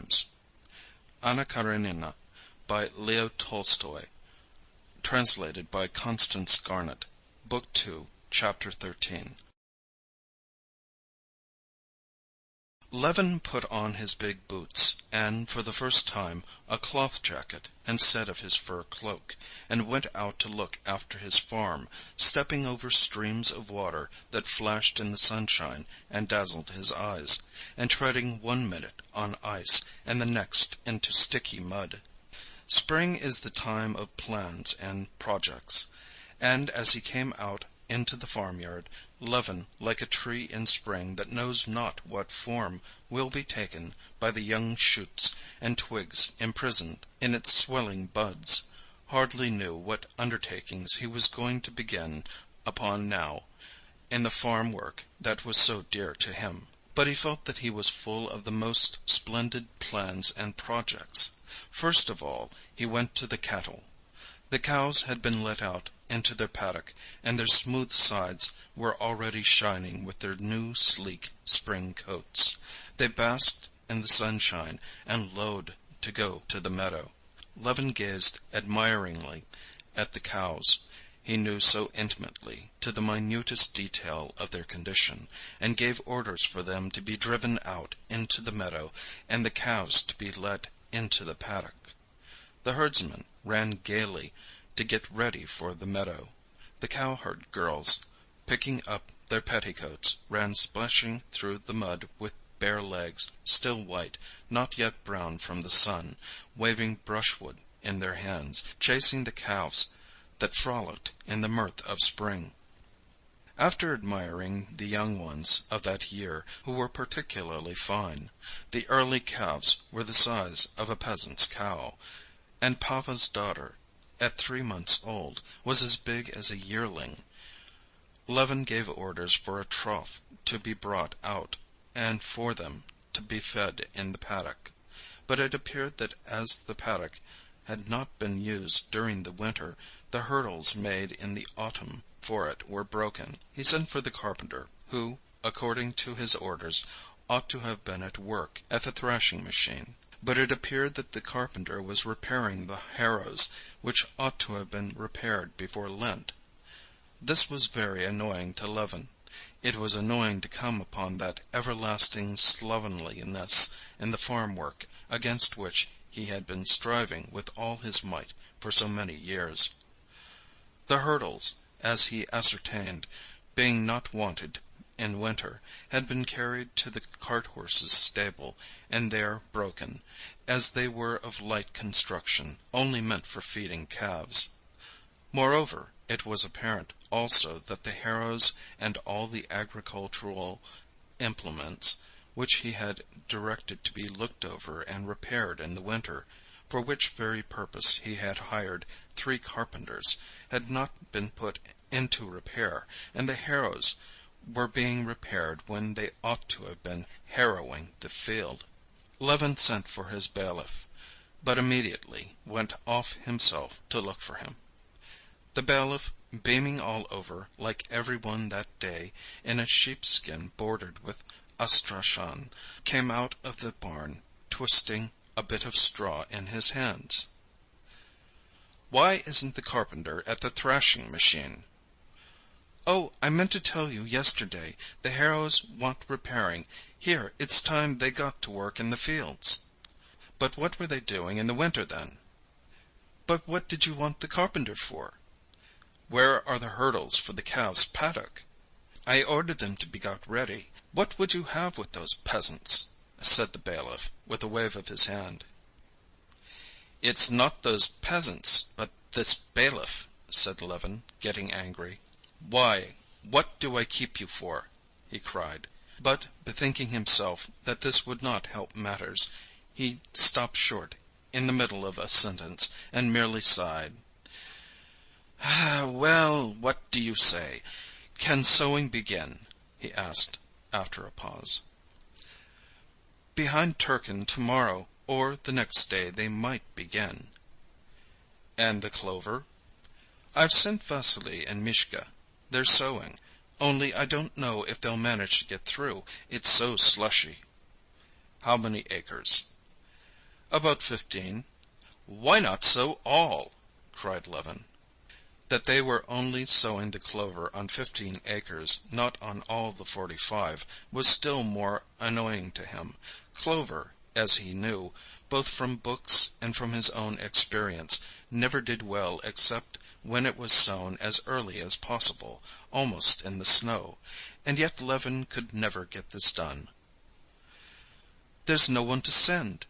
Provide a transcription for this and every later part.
times. Anna Karenina by Leo Tolstoy. Translated by Constance Garnett. Book 2, Chapter 13. Levin put on his big boots, and, for the first time, a cloth jacket instead of his fur cloak, and went out to look after his farm, stepping over streams of water that flashed in the sunshine and dazzled his eyes, and treading 1 minute on ice and the next into sticky mud. Spring is the time of plans and projects, and as he came out into the farmyard, Levin, like a tree in spring that knows not what form will be taken by the young shoots and twigs imprisoned in its swelling buds, hardly knew what undertakings he was going to begin upon now in the farm work that was so dear to him. But he felt that he was full of the most splendid plans and projects. First of all, he went to the cattle. The cows had been let out into their paddock, and their smooth sides were already shining with their new sleek spring coats. They basked in the sunshine and lowed to go to the meadow. Levin gazed admiringly at the cows he knew so intimately, to the minutest detail of their condition, and gave orders for them to be driven out into the meadow and the calves to be let into the paddock. The herdsmen ran gaily to get ready for the meadow. The cowherd girls, picking up their petticoats, ran splashing through the mud with bare legs, still white, not yet brown from the sun, waving brushwood in their hands, chasing the calves that frolicked in the mirth of spring. After admiring the young ones of that year, who were particularly fine, the early calves were the size of a peasant's cow, and Papa's daughter, at 3 months old, was as big as a yearling. Levin gave orders for a trough to be brought out, and for them to be fed in the paddock. But it appeared that as the paddock had not been used during the winter, the hurdles made in the autumn for it were broken. He sent for the carpenter, who, according to his orders, ought to have been at work at the thrashing machine. But it appeared that the carpenter was repairing the harrows, which ought to have been repaired before Lent. This was very annoying to Levin. It was annoying to come upon that everlasting slovenliness in the farm work against which he had been striving with all his might for so many years. The hurdles, as he ascertained, being not wanted in winter, had been carried to the cart-horses' stable, and there broken, as they were of light construction, only meant for feeding calves. Moreover, it was apparent also that the harrows and all the agricultural implements, which he had directed to be looked over and repaired in the winter, for which very purpose he had hired 3 carpenters, had not been put into repair, and the harrows were being repaired when they ought to have been harrowing the field. Levin sent for his bailiff, but immediately went off himself to look for him. The bailiff, beaming all over, like every one that day, in a sheepskin bordered with astrachan, came out of the barn, twisting a bit of straw in his hands. "Why isn't the carpenter at the thrashing machine?" "Oh, I meant to tell you yesterday. The harrows want repairing. Here, it's time they got to work in the fields." "But what were they doing in the winter, then?" "But what did you want the carpenter for?" "Where are the hurdles for the calves' paddock?" "I ordered them to be got ready. What would you have with those peasants?" said the bailiff, with a wave of his hand. "It's not those peasants, but this bailiff," said Levin, getting angry. "Why, what do I keep you for?" he cried. But, bethinking himself that this would not help matters, he stopped short in the middle of a sentence, and merely sighed. "Well, what do you say? Can sowing begin?" he asked, after a pause. "Behind Turkin tomorrow, or the next day they might begin." "And the clover?" "I've sent Vasily and Mishka. They're sowing, only I don't know if they'll manage to get through. It's so slushy." "How many acres?" "About 15. "Why not sow all?" cried Levin. That they were only sowing the clover on 15 acres, not on all the 45, was still more annoying to him. Clover, as he knew, both from books and from his own experience, never did well except when it was sown as early as possible, almost in the snow, and yet Levin could never get this done. "There's no one to send.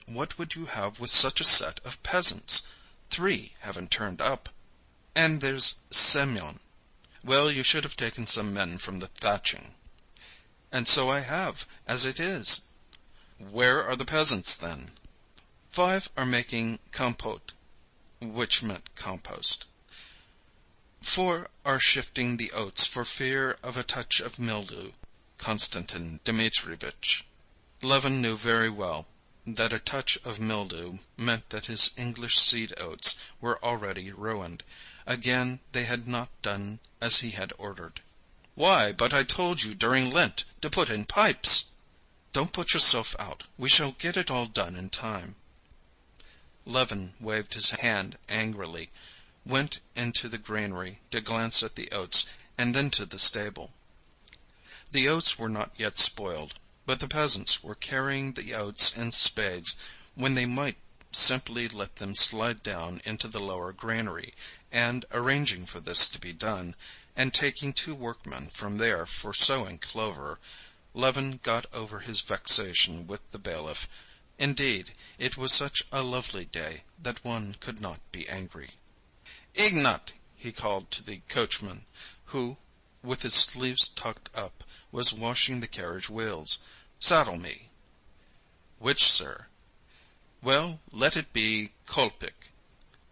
What would you have with such a set of peasants? 3 haven't turned up. And there's Semyon." "Well, you should have taken some men from the thatching." "And so I have, as it is." "Where are the peasants, then?" 5 are making compote," which meant compost. 4 are shifting the oats for fear of a touch of mildew, Konstantin Dmitrievitch. Levin knew very well that a touch of mildew meant that his English seed oats were already ruined. Again they had not done as he had ordered. "Why, but I told you during Lent to put in pipes." "Don't put yourself out. We shall get it all done in time." Levin waved his hand angrily, went into the granary to glance at the oats, and then to the stable. The oats were not yet spoiled, but the peasants were carrying the oats in spades when they might simply let them slide down into the lower granary, and arranging for this to be done, and taking 2 workmen from there for sowing clover, Levin got over his vexation with the bailiff. Indeed, it was such a lovely day that one could not be angry. "Ignat!" he called to the coachman, who, with his sleeves tucked up, was washing the carriage wheels. "Saddle me." "Which, sir?" "Well, let it be Kolpik."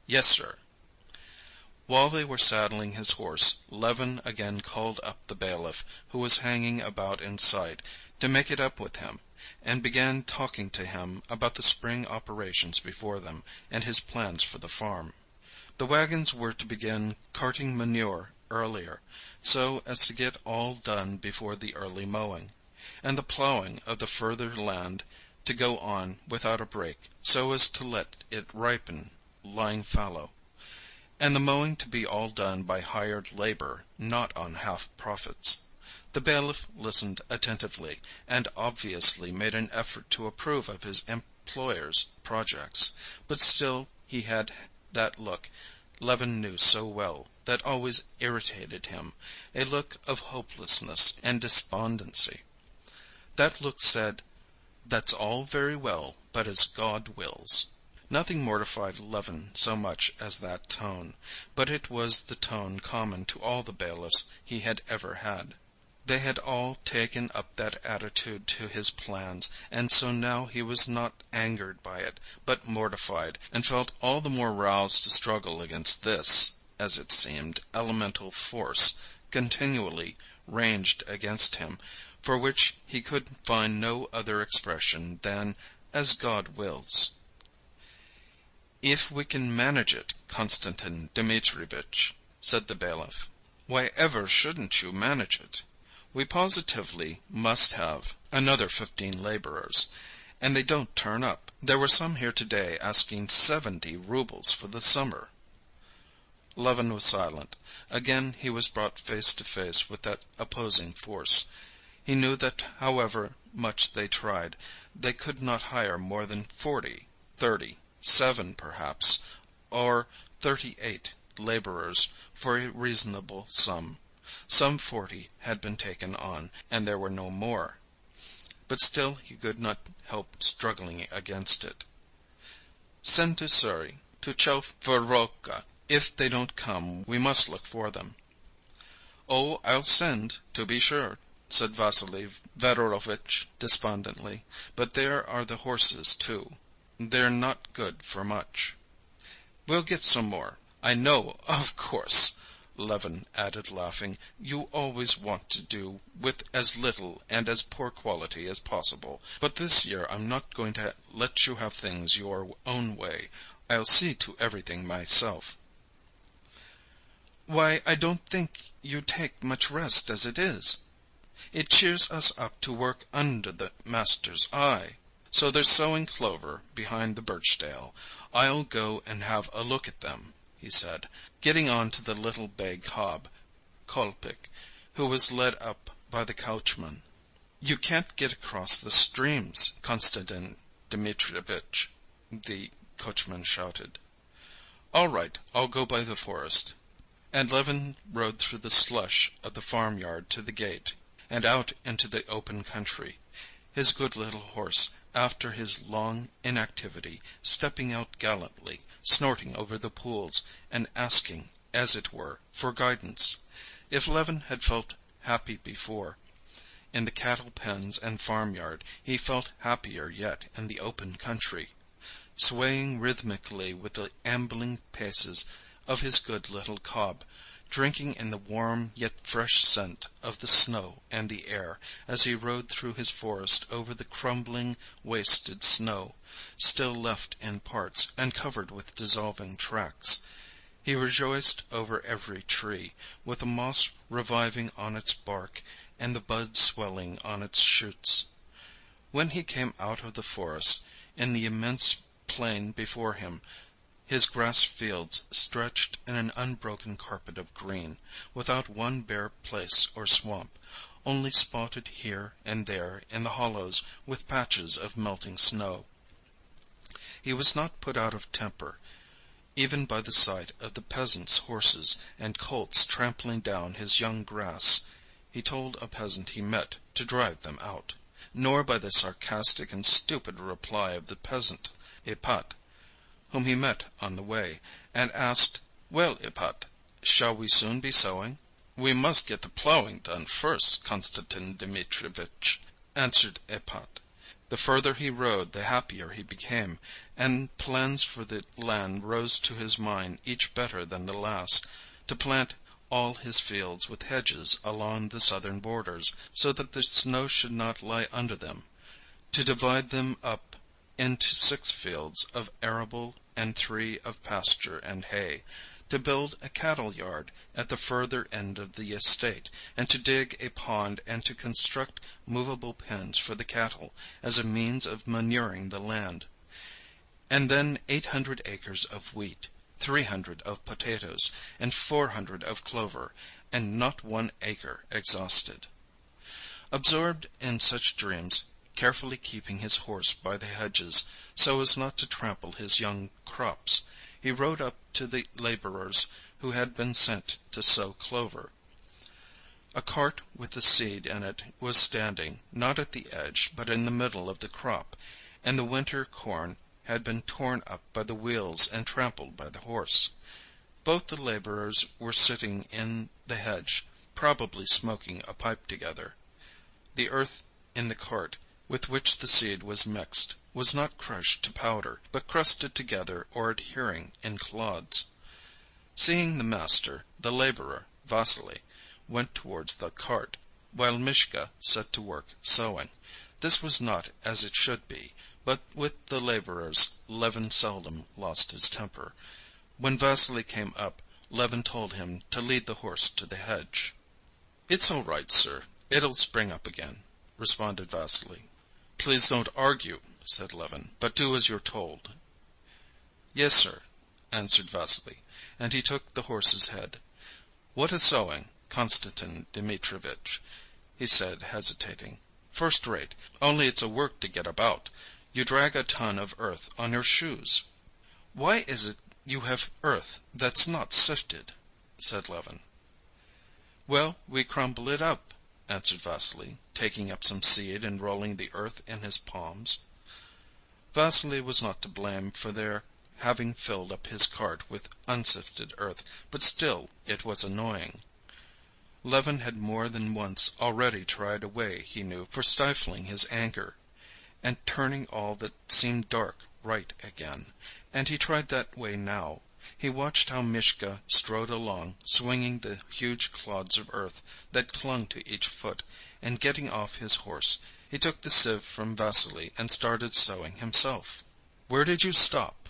"Yes, sir." While they were saddling his horse, Levin again called up the bailiff, who was hanging about in sight, to make it up with him, and began talking to him about the spring operations before them, and his plans for the farm. The wagons were to begin carting manure earlier, so as to get all done before the early mowing, and the plowing of the further land to go on without a break, so as to let it ripen lying fallow, and the mowing to be all done by hired labor, not on half profits. The bailiff listened attentively, and obviously made an effort to approve of his employer's projects, but still he had that look Levin knew so well that always irritated him, a look of hopelessness and despondency. That look said, "That's all very well, but as God wills." Nothing mortified Levin so much as that tone, but it was the tone common to all the bailiffs he had ever had. They had all taken up that attitude to his plans, and so now he was not angered by it, but mortified, and felt all the more roused to struggle against this, as it seemed, elemental force, continually ranged against him, for which he could find no other expression than "as God wills." "If we can manage it, Konstantin Dmitrievitch," said the bailiff. "Why ever shouldn't you manage it? We positively must have another 15 laborers, and they don't turn up. There were some here today asking 70 roubles for the summer." Levin was silent. Again he was brought face to face with that opposing force. He knew that however much they tried, they could not hire more than 40, 37 perhaps, or 38 laborers for a reasonable sum. Some 40 had been taken on, and there were no more. But still he could not help struggling against it. "Send to Surrey, to Chelfveroka. If they don't come, we must look for them." "Oh, I'll send, to be sure," said Vasily Fedorovitch despondently. "But there are the horses, too. They're not good for much." "We'll get some more. I know, of course," Levin added, laughing. "You always want to do with as little and as poor quality as possible. But this year I'm not going to let you have things your own way. I'll see to everything myself." "Why, I don't think you take much rest as it is. It cheers us up to work under the master's eye." So they're sowing clover behind the birchdale. I'll go and have a look at them," he said, getting on to the little bay cob, Kolpik, who was led up by the coachman. "You can't get across the streams, Konstantin Dmitrievitch," the coachman shouted. "All right, I'll go by the forest." And Levin rode through the slush of the farmyard to the gate, and out into the open country, his good little horse, after his long inactivity, stepping out gallantly, snorting over the pools, and asking, as it were, for guidance. If Levin had felt happy before in the cattle pens and farmyard, he felt happier yet in the open country, swaying rhythmically with the ambling paces of his good little cob, drinking in the warm yet fresh scent of the snow and the air, as he rode through his forest over the crumbling, wasted snow, still left in parts, and covered with dissolving tracks. He rejoiced over every tree, with the moss reviving on its bark and the buds swelling on its shoots. When he came out of the forest, in the immense plain before him, his grass fields stretched in an unbroken carpet of green, without one bare place or swamp, only spotted here and there in the hollows with patches of melting snow. He was not put out of temper, even by the sight of the peasants' horses and colts trampling down his young grass. He told a peasant he met to drive them out, nor by the sarcastic and stupid reply of the peasant Ipat, whom he met on the way, and asked, "Well, Ipat, shall we soon be sowing?" "We must get the plowing done first, Konstantin Dmitrievitch," answered Ipat. The further he rode, the happier he became, and plans for the land rose to his mind, each better than the last: to plant all his fields with hedges along the southern borders, so that the snow should not lie under them; to divide them up into 6 fields of arable and 3 of pasture and hay; to build a cattle yard at the further end of the estate, and to dig a pond, and to construct movable pens for the cattle, as a means of manuring the land. And then 800 acres of wheat, 300 of potatoes, and 400 of clover, and not 1 acre exhausted. Absorbed in such dreams, carefully keeping his horse by the hedges, so as not to trample his young crops, he rode up to the laborers who had been sent to sow clover. A cart with the seed in it was standing, not at the edge, but in the middle of the crop, and the winter corn had been torn up by the wheels and trampled by the horse. Both the laborers were sitting in the hedge, probably smoking a pipe together. The earth in the cart, with which the seed was mixed, was not crushed to powder, but crusted together or adhering in clods. Seeing the master, the laborer, Vasily, went towards the cart, while Mishka set to work sowing. This was not as it should be, but with the laborers Levin seldom lost his temper. When Vasily came up, Levin told him to lead the horse to the hedge. "It's all right, sir. It'll spring up again," responded Vasily. "Please don't argue," said Levin, "but do as you're told." "Yes, sir," answered Vasily, and he took the horse's head. "What a sowing, Konstantin Dmitrievitch," he said, hesitating. "First rate, only it's a work to get about. You drag a ton of earth on your shoes." "Why is it you have earth that's not sifted?" said Levin. "Well, we crumble it up," answered Vasily, taking up some seed and rolling the earth in his palms. Vasily was not to blame for their having filled up his cart with unsifted earth, but still it was annoying. Levin had more than once already tried a way he knew for stifling his anger, and turning all that seemed dark right again, and he tried that way now. He watched how Mishka strode along, swinging the huge clods of earth that clung to each foot, and getting off his horse, he took the sieve from Vasily and started sowing himself. "Where did you stop?"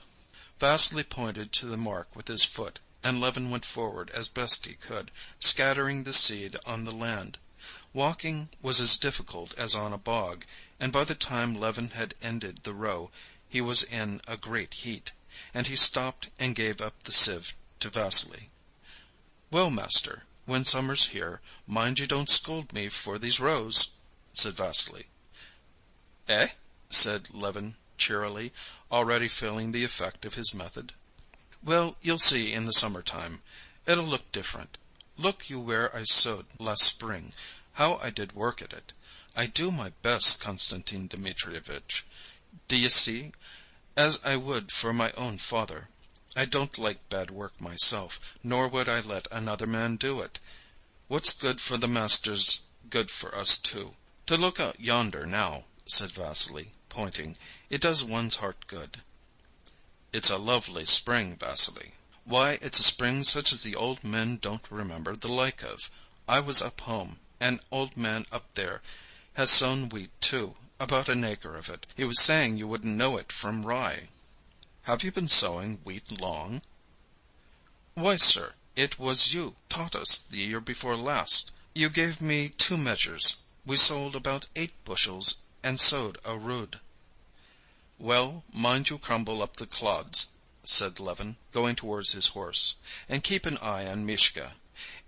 Vasily pointed to the mark with his foot, and Levin went forward as best he could, scattering the seed on the land. Walking was as difficult as on a bog, and by the time Levin had ended the row he was in a great heat, and he stopped and gave up the sieve to Vasily. "Well, master, when summer's here, mind you don't scold me for these rows," said Vasily. "Eh?" said Levin cheerily, already feeling the effect of his method. "Well, you'll see in the summer-time. It'll look different. Look you where I sowed last spring, how I did work at it. I do my best, Konstantin Dmitrievitch. D'ye see? As I would for my own father. I don't like bad work myself, nor would I let another man do it. What's good for the master's good for us too. To look out yonder now," said Vasily, pointing, "it does one's heart good." "It's a lovely spring, Vasily." "Why, it's a spring such as the old men don't remember the like of. I was up home. An old man up there has sown wheat too, about an acre of it. He was saying you wouldn't know it from rye." "Have you been sowing wheat long?" "Why, sir, it was you taught us the year before last. You gave me 2 measures. We sold about 8 bushels, and sowed a rood." "Well, mind you crumble up the clods," said Levin, going towards his horse, "and keep an eye on Mishka.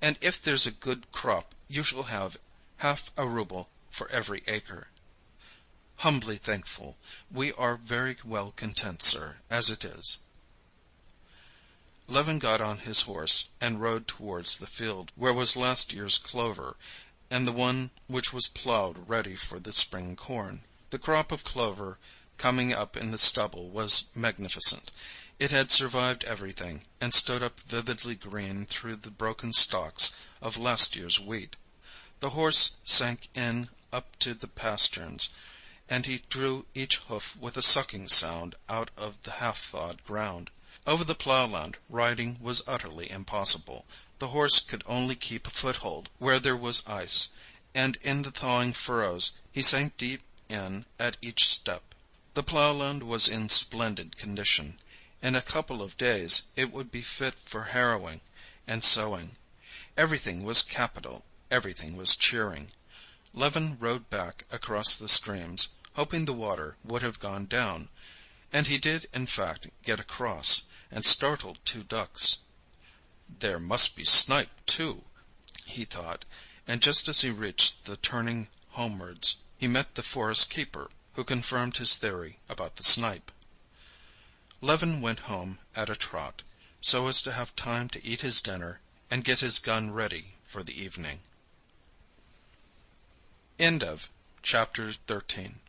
And if there's a good crop you shall have half a rouble for every acre." "Humbly thankful. We are very well content, sir, as it is." Levin got on his horse and rode towards the field where was last year's clover, and the one which was plowed ready for the spring corn. The crop of clover coming up in the stubble was magnificent. It had survived everything, and stood up vividly green through the broken stalks of last year's wheat. The horse sank in up to the pasterns, and he drew each hoof with a sucking sound out of the half-thawed ground. Over the plowland riding was utterly impossible. The horse could only keep a foothold where there was ice, and in the thawing furrows he sank deep in at each step. The plowland was in splendid condition. In a couple of days it would be fit for harrowing and sowing. Everything was capital, everything was cheering. Levin rode back across the streams, hoping the water would have gone down, and he did in fact get across, and startled 2 ducks. "There must be snipe, too," he thought, and just as he reached the turning homewards, he met the forest keeper, who confirmed his theory about the snipe. Levin went home at a trot, so as to have time to eat his dinner and get his gun ready for the evening. Chapter 13